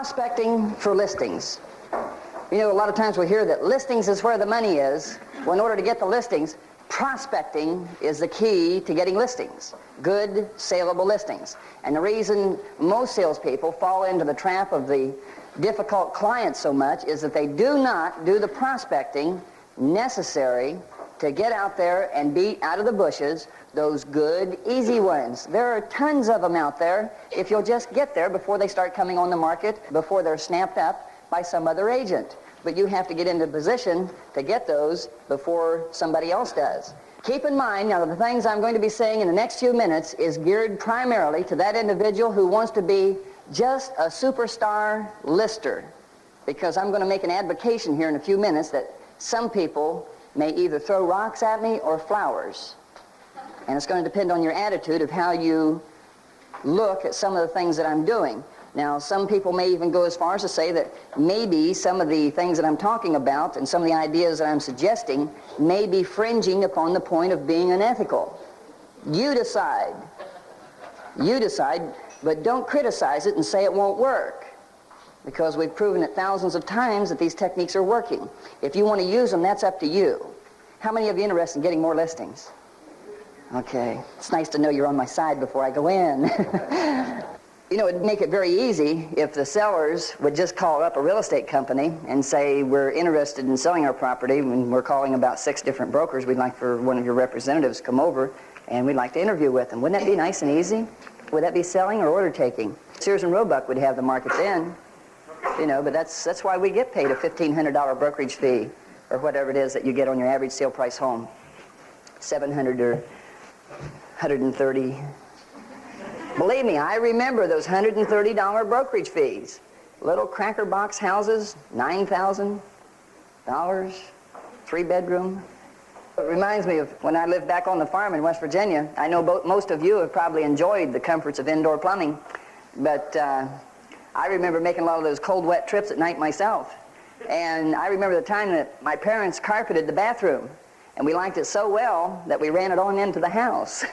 Prospecting for listings. You know, a lot of times we hear that listings is where the money is. Well, in order to get the listings, prospecting is the key to getting listings. Good, saleable listings. And the reason most salespeople fall into the trap of the difficult clients so much is that they do not do the prospecting necessary to get out there and beat out of the bushes those good, easy ones. There are tons of them out there if you'll just get there before they start coming on the market, before they're snapped up by some other agent. But you have to get into position to get those before somebody else does. Keep in mind, now, the things I'm going to be saying in the next few minutes is geared primarily to that individual who wants to be just a superstar lister. Because I'm going to make an advocation here in a few minutes that some people may either throw rocks at me or flowers. And it's going to depend on your attitude of how you look at some of the things that I'm doing. Now, some people may even go as far as to say that maybe some of the things that I'm talking about and some of the ideas that I'm suggesting may be fringing upon the point of being unethical. You decide. You decide, but don't criticize it and say it won't work, because we've proven it thousands of times that these techniques are working. If you want to use them, that's up to you. How many of you are interested in getting more listings? Okay, it's nice to know you're on my side before I go in. You know, it'd make it very easy if the sellers would just call up a real estate company and say, we're interested in selling our property, and we're calling about 6 different brokers. We'd like for one of your representatives to come over, and we'd like to interview with them. Wouldn't that be nice and easy? Would that be selling or order taking? Sears and Roebuck would have the market then, you know, but that's why we get paid a $1,500 brokerage fee, or whatever it is that you get on your average sale price home, $700 or $130. Believe me, I remember those $130 brokerage fees. Little cracker box houses, $9,000, 3-bedroom. It reminds me of when I lived back on the farm in West Virginia. I know most of you have probably enjoyed the comforts of indoor plumbing, but I remember making a lot of those cold, wet trips at night myself. And I remember the time that my parents carpeted the bathroom, and we liked it so well that we ran it on into the house.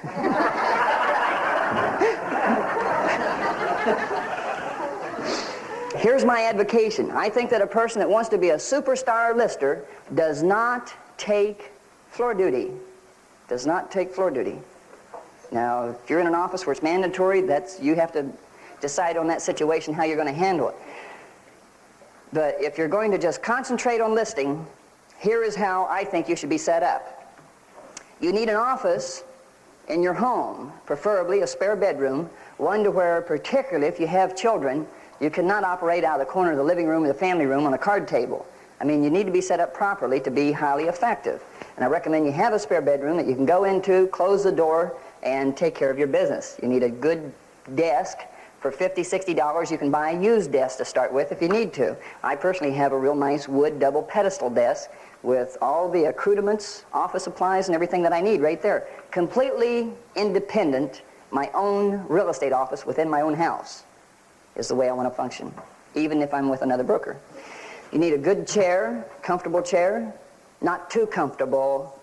Here's my advocation. I think that a person that wants to be a superstar lister does not take floor duty. Does not take floor duty. Now, if you're in an office where it's mandatory, you have to decide on that situation how you're going to handle it. But if you're going to just concentrate on listing, here is how I think you should be set up. You need an office in your home, preferably a spare bedroom, one to where, particularly if you have children, you cannot operate out of the corner of the living room or the family room on a card table. I mean, you need to be set up properly to be highly effective. And I recommend you have a spare bedroom that you can go into, close the door, and take care of your business. You need a good desk. For $50, $60, you can buy a used desk to start with if you need to. I personally have a real nice wood double pedestal desk with all the accoutrements, office supplies, and everything that I need right there. Completely independent, my own real estate office within my own house is the way I want to function, even if I'm with another broker. You need a good chair, comfortable chair, not too comfortable.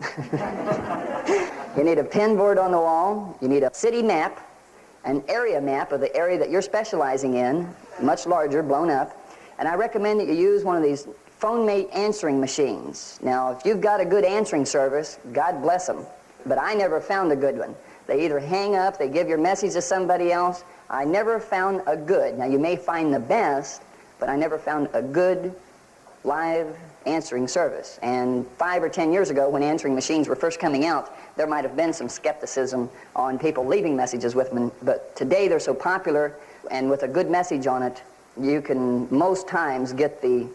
You need a pin board on the wall. You need a city map, an area map of the area that you're specializing in, much larger, blown up. And I recommend that you use one of these phone-mate answering machines. Now, if you've got a good answering service, God bless them. But I never found a good one. They either hang up, they give your message to somebody else. I never found a good. Now, you may find the best, but I never found a good live answering service. And 5 or 10 years ago, when answering machines were first coming out, there might have been some skepticism on people leaving messages with them. But today they're so popular, and with a good message on it, you can most times get the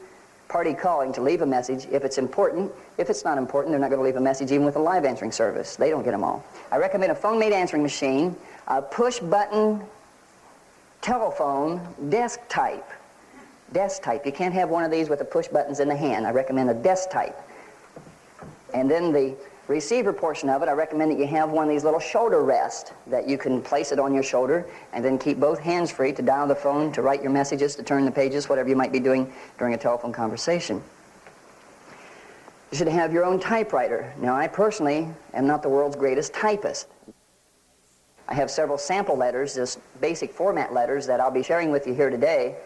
party calling to leave a message if it's important. If it's not important, they're not going to leave a message even with a live answering service. They don't get them all. I recommend a phone-made answering machine, a push-button telephone desk type. Desk type. You can't have one of these with the push buttons in the hand. I recommend a desk type. And then the receiver portion of it, I recommend that you have one of these little shoulder rests that you can place it on your shoulder and then keep both hands free to dial the phone, to write your messages, to turn the pages, whatever you might be doing during a telephone conversation. You should have your own typewriter. Now, I personally am not the world's greatest typist. I have several sample letters, just basic format letters that I'll be sharing with you here today.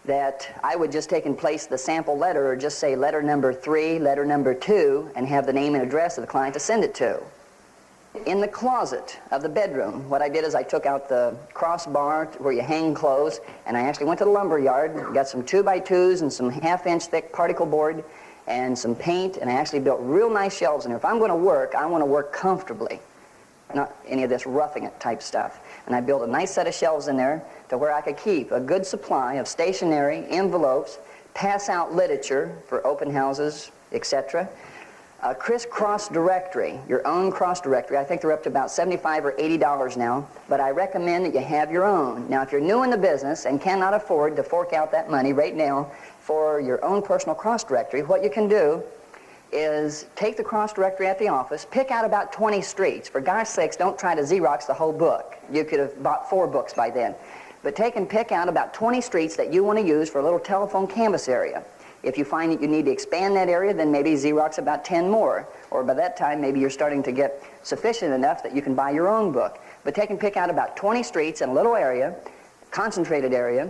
that I would just take and place the sample letter, or just say letter number 3, letter number 2, and have the name and address of the client to send it to. In the closet of the bedroom, what I did is I took out the crossbar where you hang clothes, and I actually went to the lumber yard, got some 2x2s and some half-inch thick particle board and some paint, and I actually built real nice shelves in there. If I'm going to work, I want to work comfortably, not any of this roughing it type stuff. And I built a nice set of shelves in there to where I could keep a good supply of stationery, envelopes, pass out literature for open houses, etc. A crisscross directory, your own cross directory. I think they're up to about $75 or $80 now, but I recommend that you have your own. Now, if you're new in the business and cannot afford to fork out that money right now for your own personal cross directory, what you can do is take the cross directory at the office, pick out about 20 streets. For God's sakes, don't try to Xerox the whole book. You could have bought 4 books by then. But take and pick out about 20 streets that you want to use for a little telephone canvas area. If you find that you need to expand that area, then maybe Xerox about 10 more. Or by that time, maybe you're starting to get sufficient enough that you can buy your own book. But take and pick out about 20 streets in a little area, concentrated area,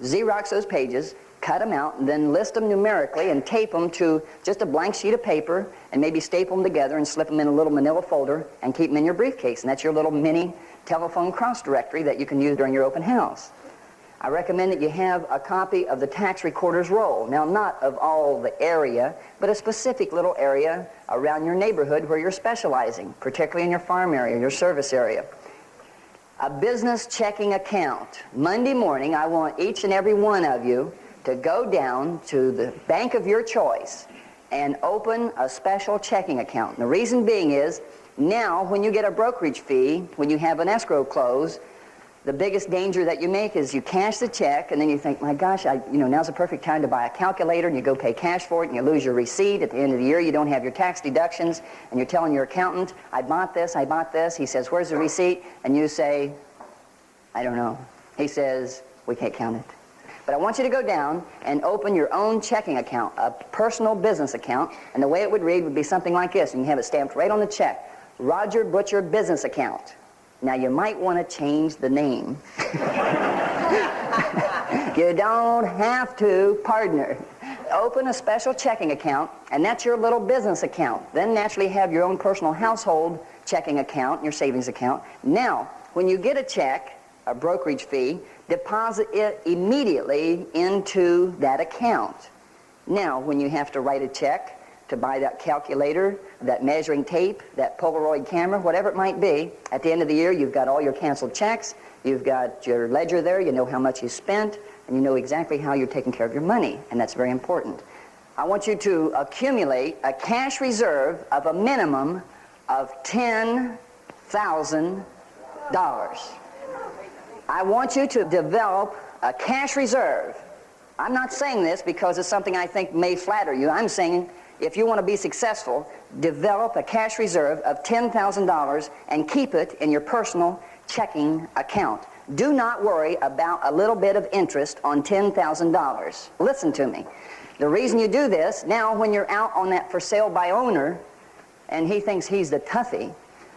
Xerox those pages, cut them out, and then list them numerically and tape them to just a blank sheet of paper, and maybe staple them together and slip them in a little manila folder and keep them in your briefcase. And that's your little mini telephone cross directory that you can use during your open house. I recommend that you have a copy of the tax recorder's roll. Now, not of all the area, but a specific little area around your neighborhood where you're specializing, particularly in your farm area, your service area. A business checking account. Monday morning, I want each and every one of you to go down to the bank of your choice and open a special checking account. And the reason being is, now when you get a brokerage fee, when you have an escrow close, the biggest danger that you make is you cash the check, and then you think, my gosh, now's the perfect time to buy a calculator, and you go pay cash for it, and you lose your receipt. At the end of the year, you don't have your tax deductions, and you're telling your accountant, I bought this, I bought this. He says, where's the receipt? And you say, I don't know. He says, we can't count it. But I want you to go down and open your own checking account, a personal business account, and the way it would read would be something like this, and you have it stamped right on the check, Roger Butcher Business Account. Now, you might want to change the name. You don't have to, partner. Open a special checking account, and that's your little business account. Then naturally have your own personal household checking account, your savings account. Now, when you get a check, a brokerage fee, deposit it immediately into that account. Now, when you have to write a check to buy that calculator, that measuring tape, that Polaroid camera, whatever it might be, at the end of the year, you've got all your canceled checks, you've got your ledger there, you know how much you spent, and you know exactly how you're taking care of your money, and that's very important. I want you to accumulate a cash reserve of a minimum of $10,000. I want you to develop a cash reserve. I'm not saying this because it's something I think may flatter you. I'm saying if you want to be successful, develop a cash reserve of $10,000 and keep it in your personal checking account. Do not worry about a little bit of interest on $10,000. Listen to me. The reason you do this, now when you're out on that for sale by owner and he thinks he's the toughie,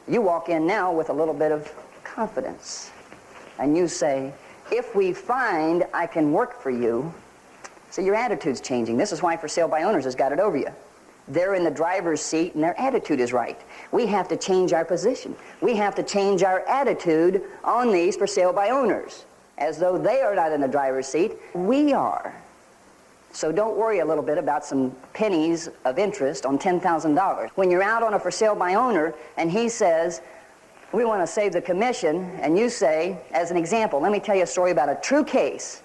you walk in now with a little bit of confidence. And you say, if we find I can work for you, so your attitude's changing. This is why for sale by owners has got it over you. They're in the driver's seat and their attitude is right. We have to change our position. We have to change our attitude on these for sale by owners. As though they are not in the driver's seat, we are. So don't worry a little bit about some pennies of interest on $10,000. When you're out on a for sale by owner and he says, we want to save the commission, and you say, as an example, let me tell you a story about a true case.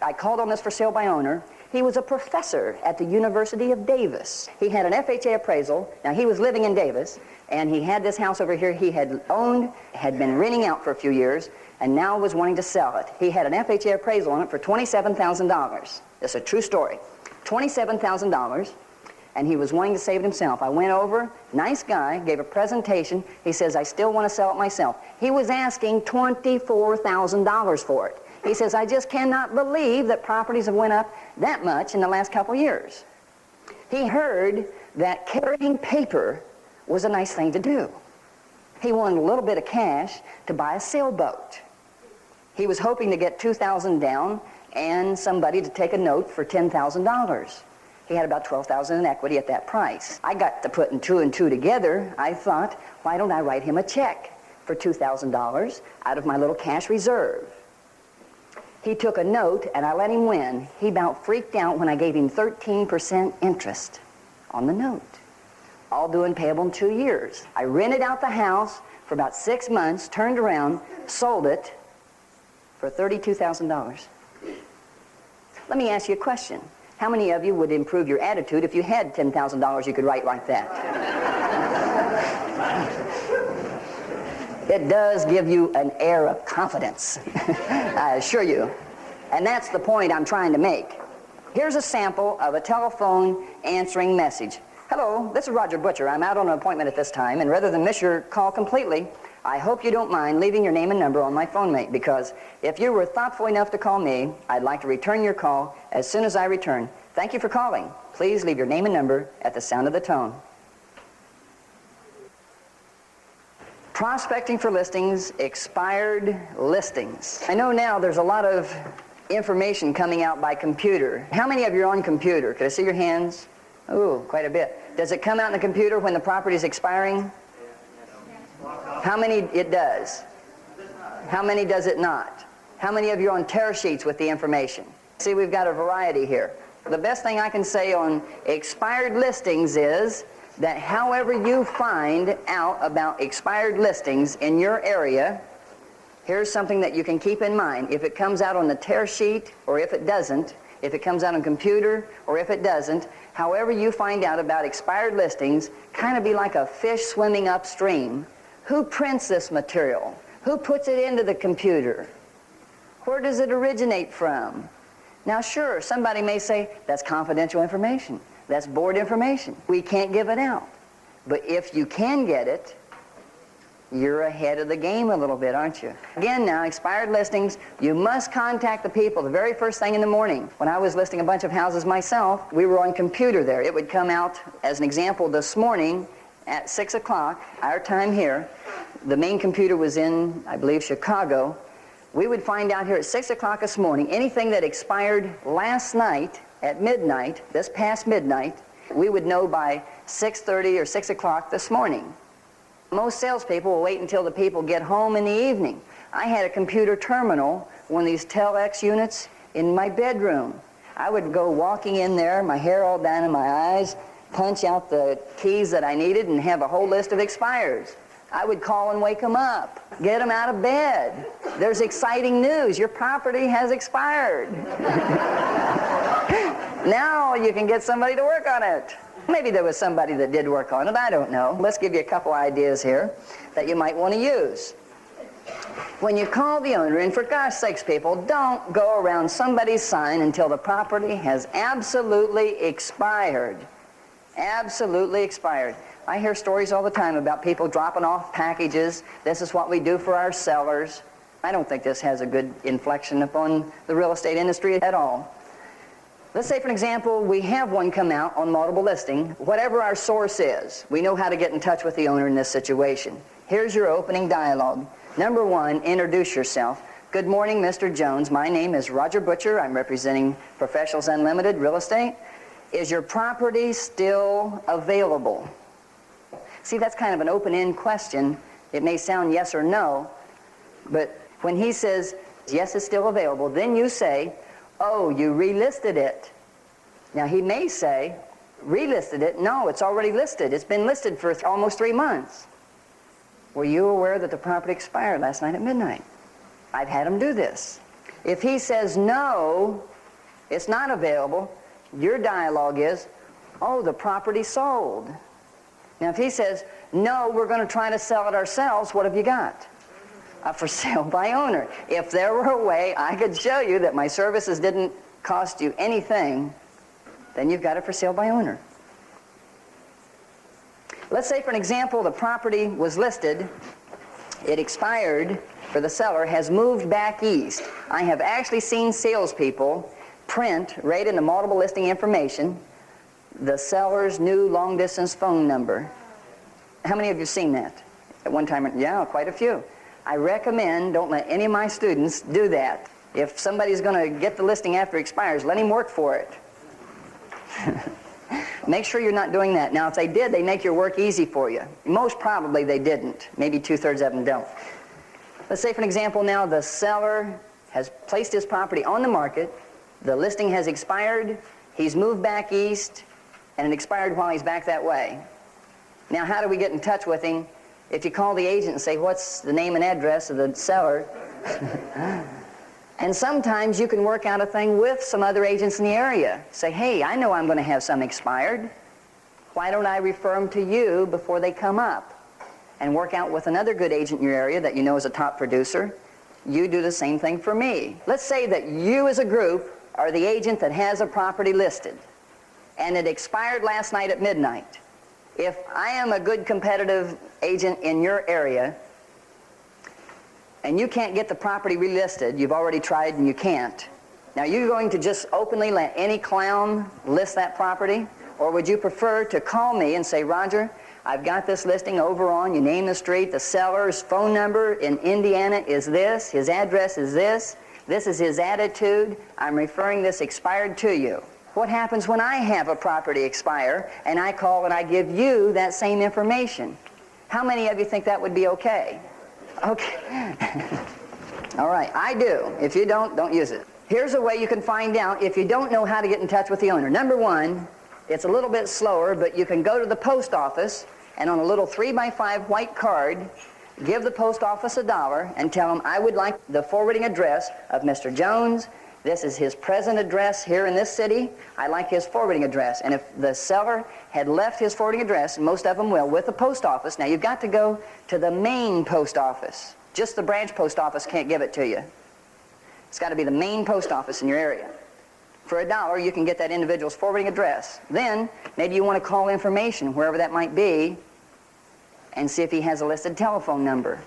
I called on this for sale by owner. He was a professor at the University of Davis. He had an FHA appraisal. Now, he was living in Davis, and he had this house over here he had owned, had been renting out for a few years, and now was wanting to sell it. He had an FHA appraisal on it for $27,000. That's a true story. $27,000, and he was wanting to save it himself. I went over, nice guy, gave a presentation. He says, I still want to sell it myself. He was asking $24,000 for it. He says, I just cannot believe that properties have went up that much in the last couple years. He heard that carrying paper was a nice thing to do. He wanted a little bit of cash to buy a sailboat. He was hoping to get $2,000 down and somebody to take a note for $10,000. He had about $12,000 in equity at that price. I got to putting two and two together. I thought, why don't I write him a check for $2,000 out of my little cash reserve? He took a note, and I let him win. He about freaked out when I gave him 13% interest on the note, all due and payable in 2 years. I rented out the house for about 6 months, turned around, sold it for $32,000. Let me ask you a question. How many of you would improve your attitude if you had $10,000 you could write like that? It does give you an air of confidence, I assure you. And that's the point I'm trying to make. Here's a sample of a telephone answering message. Hello, this is Roger Butcher. I'm out on an appointment at this time, and rather than miss your call completely, I hope you don't mind leaving your name and number on my phone mate, because if you were thoughtful enough to call me, I'd like to return your call as soon as I return. Thank you for calling. Please leave your name and number at the sound of the tone. Prospecting for listings, expired listings. I know now there's a lot of information coming out by computer. How many of you are on computer? Could I see your hands? Ooh, quite a bit. Does it come out in the computer when the property is expiring? How many it does? How many does it not? How many of you are on tear sheets with the information? See, we've got a variety here. The best thing I can say on expired listings is that however you find out about expired listings in your area, here's something that you can keep in mind. If it comes out on the tear sheet or if it doesn't, if it comes out on computer or if it doesn't, however you find out about expired listings, kind of be like a fish swimming upstream. Who prints this material? Who puts it into the computer? Where does it originate from? Now sure, somebody may say, that's confidential information. That's board information. We can't give it out. But if you can get it, you're ahead of the game a little bit, aren't you? Again now, expired listings, you must contact the people the very first thing in the morning. When I was listing a bunch of houses myself, we were on computer there. It would come out, as an example, this morning at 6 o'clock, our time here. The main computer was in, I believe, Chicago. We would find out here at 6 o'clock this morning, anything that expired last night at midnight, this past midnight, we would know by 6:30 or 6 o'clock this morning. Most salespeople will wait until the people get home in the evening. I had a computer terminal, one of these Tel-X units, in my bedroom. I would go walking in there, my hair all down in my eyes, punch out the keys that I needed, and have a whole list of expires. I would call and wake them up, get them out of bed. There's exciting news. Your property has expired. Now you can get somebody to work on it. Maybe there was somebody that did work on it. I don't know. Let's give you a couple ideas here that you might want to use. When you call the owner, and for gosh sakes, people, don't go around somebody's sign until the property has absolutely expired. Absolutely expired. I hear stories all the time about people dropping off packages. This is what we do for our sellers. I don't think this has a good inflection upon the real estate industry at all. Let's say, for example, we have one come out on multiple listing. Whatever our source is, we know how to get in touch with the owner in this situation. Here's your opening dialogue. Number one, introduce yourself. Good morning, Mr. Jones. My name is Roger Butcher. I'm representing Professionals Unlimited Real Estate. Is your property still available? See, that's kind of an open-end question. It may sound yes or no, but when he says, yes, it's still available, then you say, oh, you relisted it. Now, he may say, relisted it? No, it's already listed. It's been listed for almost 3 months. Were you aware that the property expired last night at midnight? I've had him do this. If he says, no, it's not available, your dialogue is, oh, the property sold. Now, if he says, no, we're going to try to sell it ourselves, what have you got? For sale by owner. If there were a way I could show you that my services didn't cost you anything, then you've got it for sale by owner. Let's say, for an example, the property was listed, it expired for the seller, has moved back east. I have actually seen salespeople print right in the multiple listing information the seller's new long-distance phone number. How many of you have seen that at one time? Yeah, quite a few. I recommend, don't let any of my students do that. If somebody's going to get the listing after it expires, let him work for it. Make sure you're not doing that. Now, if they did, they make your work easy for you. Most probably they didn't. Maybe 2/3 of them don't. Let's say, for an example now, the seller has placed his property on the market, the listing has expired, he's moved back east, and it expired while he's back that way. Now, how do we get in touch with him? If you call the agent and say, what's the name and address of the seller? And sometimes you can work out a thing with some other agents in the area. Say, hey, I know I'm going to have some expired. Why don't I refer them to you before they come up? And work out with another good agent in your area that you know is a top producer. You do the same thing for me. Let's say that you as a group are the agent that has a property listed, and it expired last night at midnight. If I am a good competitive agent in your area, and you can't get the property relisted, you've already tried and you can't, now you're going to just openly let any clown list that property? Or would you prefer to call me and say, Roger, I've got this listing over on, you name the street, the seller's phone number in Indiana is this, his address is this is his attitude, I'm referring this expired to you. What happens when I have a property expire and I call and I give you that same information? How many of you think that would be okay? Okay. All right, I do. If you don't use it. Here's a way you can find out if you don't know how to get in touch with the owner. Number one, it's a little bit slower, but you can go to the post office and on a little 3x5 white card, give the post office $1 and tell them, I would like the forwarding address of Mr. Jones. This is his present address here in this city. I like his forwarding address. And if the seller had left his forwarding address, and most of them will, with the post office, now you've got to go to the main post office. Just the branch post office can't give it to you. It's got to be the main post office in your area. For $1, you can get that individual's forwarding address. Then, maybe you want to call information, wherever that might be, and see if he has a listed telephone number.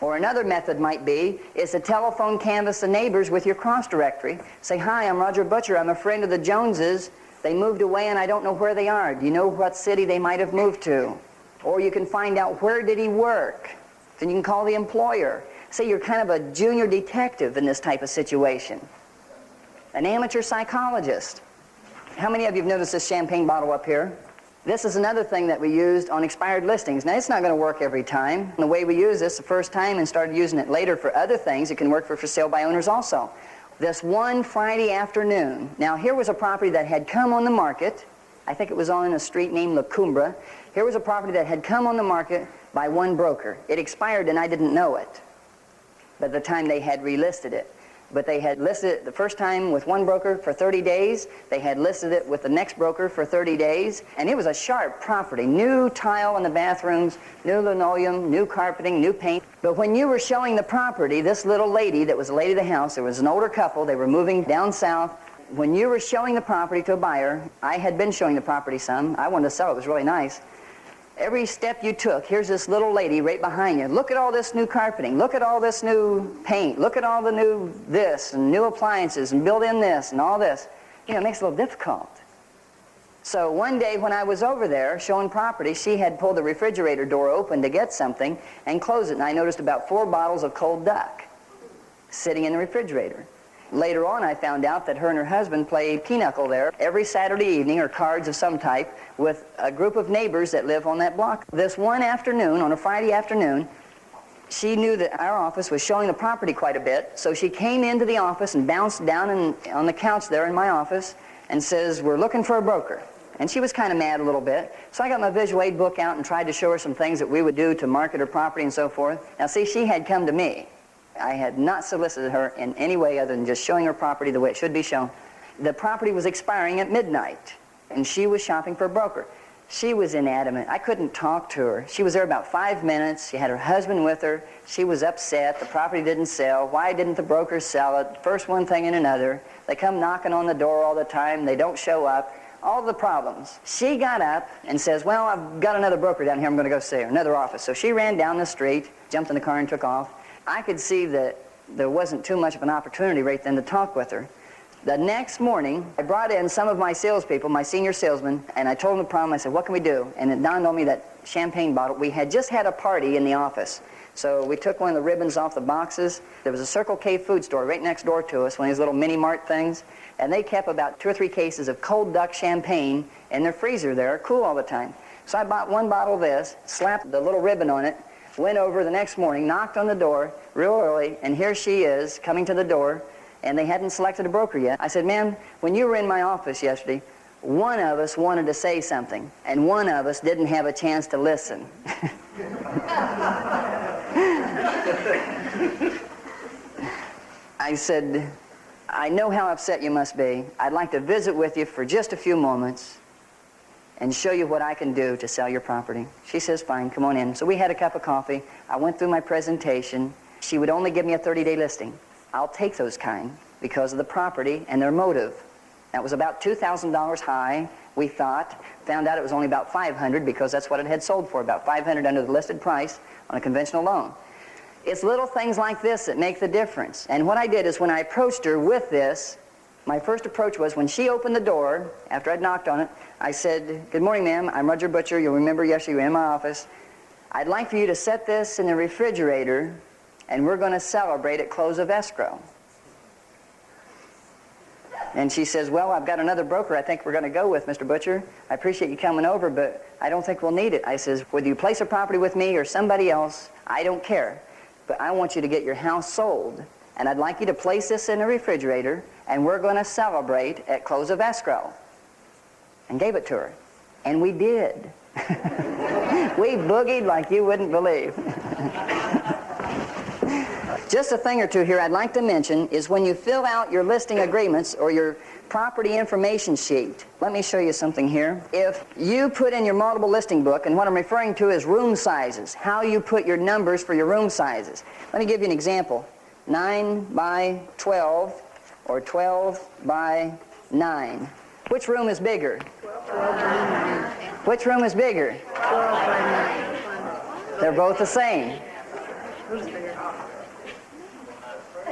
Or another method might be is to telephone canvass the neighbors with your cross directory. Say, hi, I'm Roger Butcher. I'm a friend of the Joneses. They moved away and I don't know where they are. Do you know what city they might have moved to? Or you can find out where did he work. Then you can call the employer. Say you're kind of a junior detective in this type of situation. An amateur psychologist. How many of you have noticed this champagne bottle up here? This is another thing that we used on expired listings. Now, it's not going to work every time. The way we use this the first time and started using it later for other things, it can work for sale by owners also. This one Friday afternoon, now here was a property that had come on the market. I think it was on a street named La Cumbra. Here was a property that had come on the market by one broker. It expired and I didn't know it by the time they had relisted it. But they had listed it the first time with one broker for 30 days. They had listed it with the next broker for 30 days. And it was a sharp property. New tile in the bathrooms, new linoleum, new carpeting, new paint. But when you were showing the property, this little lady that was the lady of the house, there was an older couple, they were moving down south. When you were showing the property to a buyer, I had been showing the property some. I wanted to sell it. It was really nice. Every step you took, here's this little lady right behind you. Look at all this new carpeting. Look at all this new paint. Look at all the new this and new appliances and built in this and all this. You know, it makes it a little difficult. So one day when I was over there showing property, she had pulled the refrigerator door open to get something and closed it. And I noticed about 4 bottles of cold duck sitting in the refrigerator. Later on, I found out that her and her husband play pinochle there every Saturday evening, or cards of some type, with a group of neighbors that live on that block. This one afternoon, on a Friday afternoon, she knew that our office was showing the property quite a bit, so she came into the office and bounced down on the couch there in my office and says, we're looking for a broker. And she was kind of mad a little bit, so I got my visual aid book out and tried to show her some things that we would do to market her property and so forth. Now see, she had come to me. I had not solicited her in any way other than just showing her property the way it should be shown. The property was expiring at midnight, and she was shopping for a broker. She was inadimate. I couldn't talk to her. She was there about 5 minutes. She had her husband with her. She was upset. The property didn't sell. Why didn't the broker sell it? First one thing and another. They come knocking on the door all the time. They don't show up. All the problems. She got up and says, well, I've got another broker down here. I'm going to go see her, another office. So she ran down the street, jumped in the car and took off. I could see that there wasn't too much of an opportunity right then to talk with her. The next morning, I brought in some of my salespeople, my senior salesmen, and I told them the problem. I said, what can we do? And it dawned on me that champagne bottle. We had just had a party in the office. So we took one of the ribbons off the boxes. There was a Circle K food store right next door to us, one of these little mini-mart things. And they kept about 2 or 3 cases of cold duck champagne in their freezer there, cool all the time. So I bought one bottle of this, slapped the little ribbon on it, went over the next morning, knocked on the door real early, and here she is coming to the door, and they hadn't selected a broker yet. I said, ma'am, when you were in my office yesterday, one of us wanted to say something, and one of us didn't have a chance to listen. I said, I know how upset you must be. I'd like to visit with you for just a few moments and show you what I can do to sell your property. She says, fine, come on in. So we had a cup of coffee. I went through my presentation. She would only give me a 30-day listing. I'll take those kind because of the property and their motive. That was about $2,000 high, we thought. Found out it was only about $500 because that's what it had sold for, about $500 under the listed price on a conventional loan. It's little things like this that make the difference. And what I did is when I approached her with this, my first approach was when she opened the door, after I'd knocked on it, I said, good morning, ma'am. I'm Roger Butcher. You'll remember yesterday you were in my office. I'd like for you to set this in the refrigerator, and we're going to celebrate at close of escrow. And she says, well, I've got another broker I think we're going to go with, Mr. Butcher. I appreciate you coming over, but I don't think we'll need it. I says, whether you place a property with me or somebody else, I don't care. But I want you to get your house sold, and I'd like you to place this in the refrigerator, and we're going to celebrate at close of escrow. And gave it to her. And we did. We boogied like you wouldn't believe. Just a thing or two here I'd like to mention is when you fill out your listing agreements or your property information sheet. Let me show you something here. If you put in your multiple listing book, and what I'm referring to is room sizes, how you put your numbers for your room sizes. Let me give you an example. 9 by 12 or 12 by 9. Which room is bigger? 12 by 9. Which room is bigger? 12 by 9. They're both the same. Who's bigger?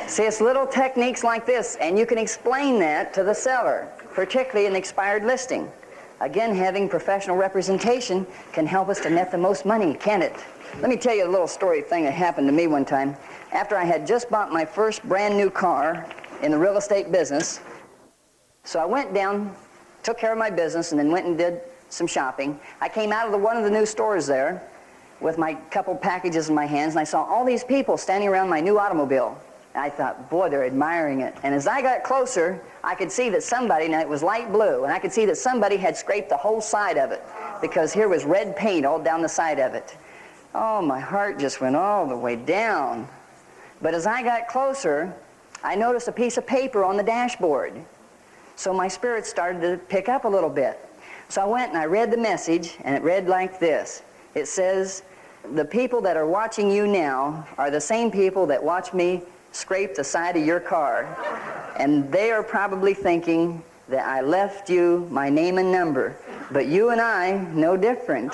See, it's little techniques like this, and you can explain that to the seller, particularly in expired listing. Again, having professional representation can help us to net the most money, can't it? Let me tell you a little story thing that happened to me one time. After I had just bought my first brand new car in the real estate business, so I went down, took care of my business, and then went and did some shopping. I came out of one of the new stores there with my couple packages in my hands, and I saw all these people standing around my new automobile. And I thought, boy, they're admiring it. And as I got closer, I could see that somebody, now it was light blue, and I could see that somebody had scraped the whole side of it because here was red paint all down the side of it. Oh, my heart just went all the way down. But as I got closer, I noticed a piece of paper on the dashboard. So my spirit started to pick up a little bit. So I went and I read the message, and it read like this. It says, the people that are watching you now are the same people that watch me scrape the side of your car, and they are probably thinking that I left you my name and number, but you and I, no different.